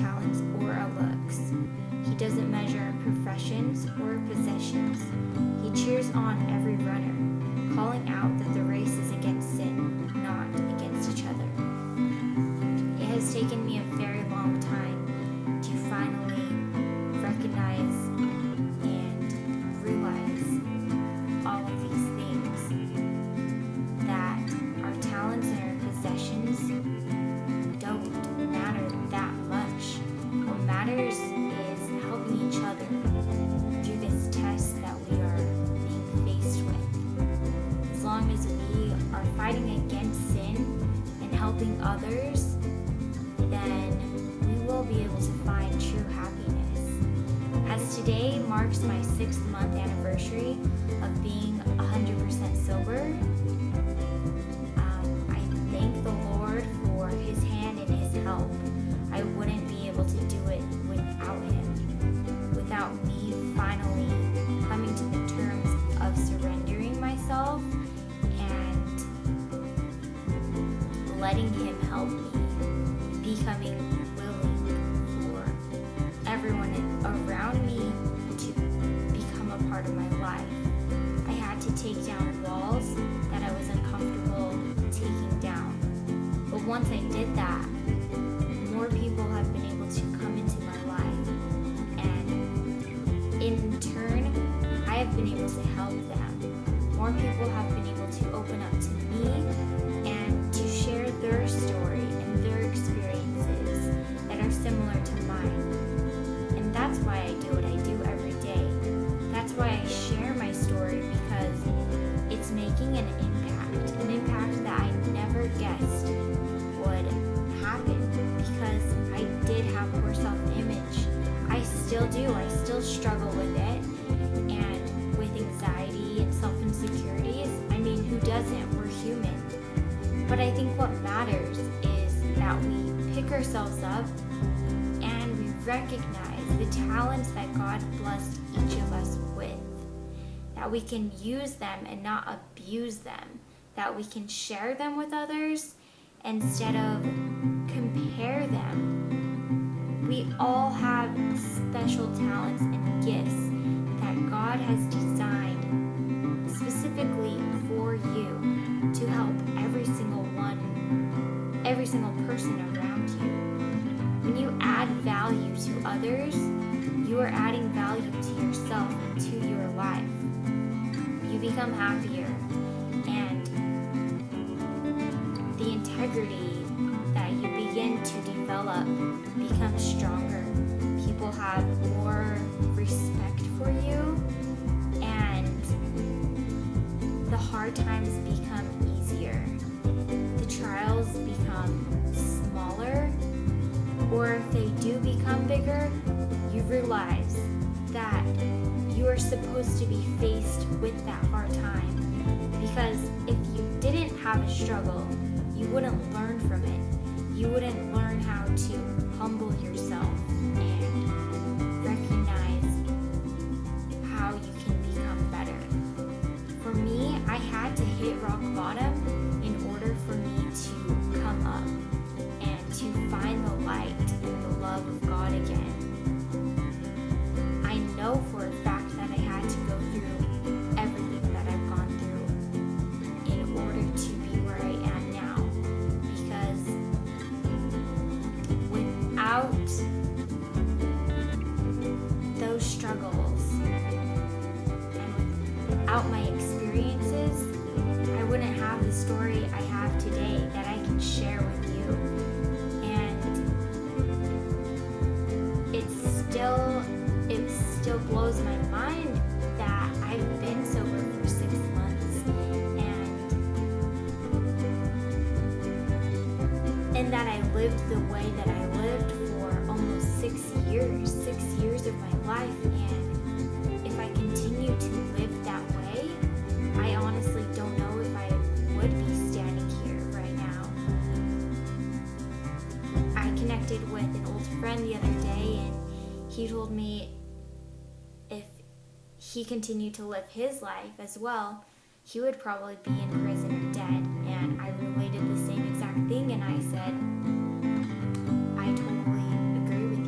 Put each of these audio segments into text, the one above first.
talents or our looks. He doesn't measure our professions or possessions. He cheers on every runner, calling out that the race is against sin, not against each other. It has taken me a very long time to finally recognize and realize all of these things, that our talents and our possessions don't matter that much. What matters is helping each other through this test that we are being faced with. As long as we are fighting against sin and helping others, then we will be able to find true happiness. As today marks my 6th-month anniversary of being 100% sober, I thank the Lord for His hand and His help. I wouldn't be able to do it without Him, without me finally coming to the terms of surrendering myself and letting Him help me, becoming willing for everyone around me to become a part of my life. I had to take down walls that I was uncomfortable taking down. But once I did that, more people have been able to come into my life. And in turn, I have been able to help them. More people have been able to open up to me and to share their story and their experiences that are similar to mine. And that's why I do what I do every day. That's why I share my story, because it's making an impact that I never guessed would happen, because I did have poor self-image. I still do. I still struggle with it, and with anxiety and self-insecurities. I mean, who doesn't? We're human. But I think what matters is that we pick ourselves up and we recognize the talents that God blessed each of us with, that we can use them and not abuse them, that we can share them with others instead of compare them. We all have special talents and gifts that God has designed specifically for you to help every single person around you. When you add value to others, you are adding value to yourself and to your life. You become happier, and the integrity that you begin to develop becomes stronger. People have more respect for you, and the hard times become easier. The trials become smaller, or if they do become bigger, you realize that you are supposed to be faced with that hard time. Because if you didn't have a struggle, you wouldn't learn from it. You wouldn't learn how to humble yourself and recognize how you can become better. For me, I had to hit rock bottom in order for me to come up and to find the light and the love of God again. I know for a fact that I had to go through everything that I've gone through in order to be where I am now. Because without those struggles and without my experiences, I wouldn't have the story I have today that I can share with you. And it still blows my mind that I've been sober for 6 months and that I lived the way that I lived for almost 6 years of my life. And if I continue to live that way, I honestly don't know if I would be standing here right now. I connected with an old friend the other day, and he told me if he continued to live his life as well, he would probably be in prison or dead. And I related the same exact thing, and I said, I totally agree with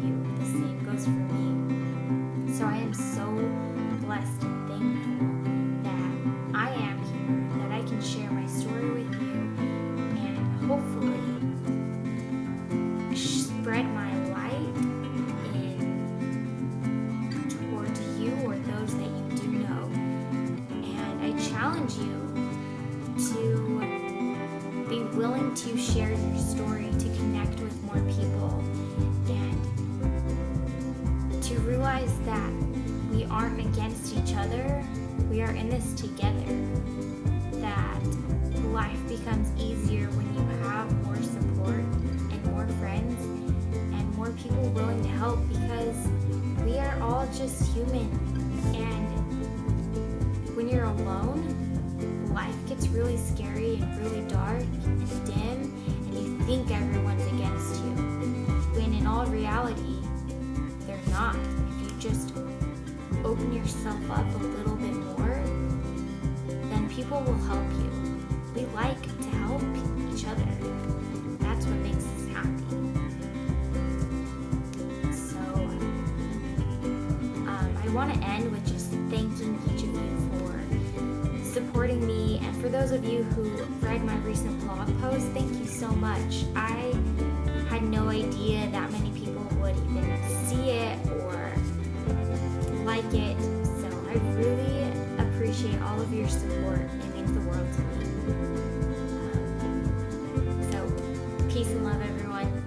aren't against each other. We are in this together. That life becomes easier when you have more support and more friends and more people willing to help, because we are all just human. And when you're alone, life gets really scary and really dark and dim, and you think everyone's against you, when in all reality, they're not. If you just open yourself up a little bit more, then people will help you. We like to help each other. That's what makes us happy. So, I want to end with just thanking each of you for supporting me, and for those of you who read my recent blog post, thank you so much. I had no idea that many people would even see it or like it, so I really appreciate all of your support. It means the world to me. So, peace and love, everyone.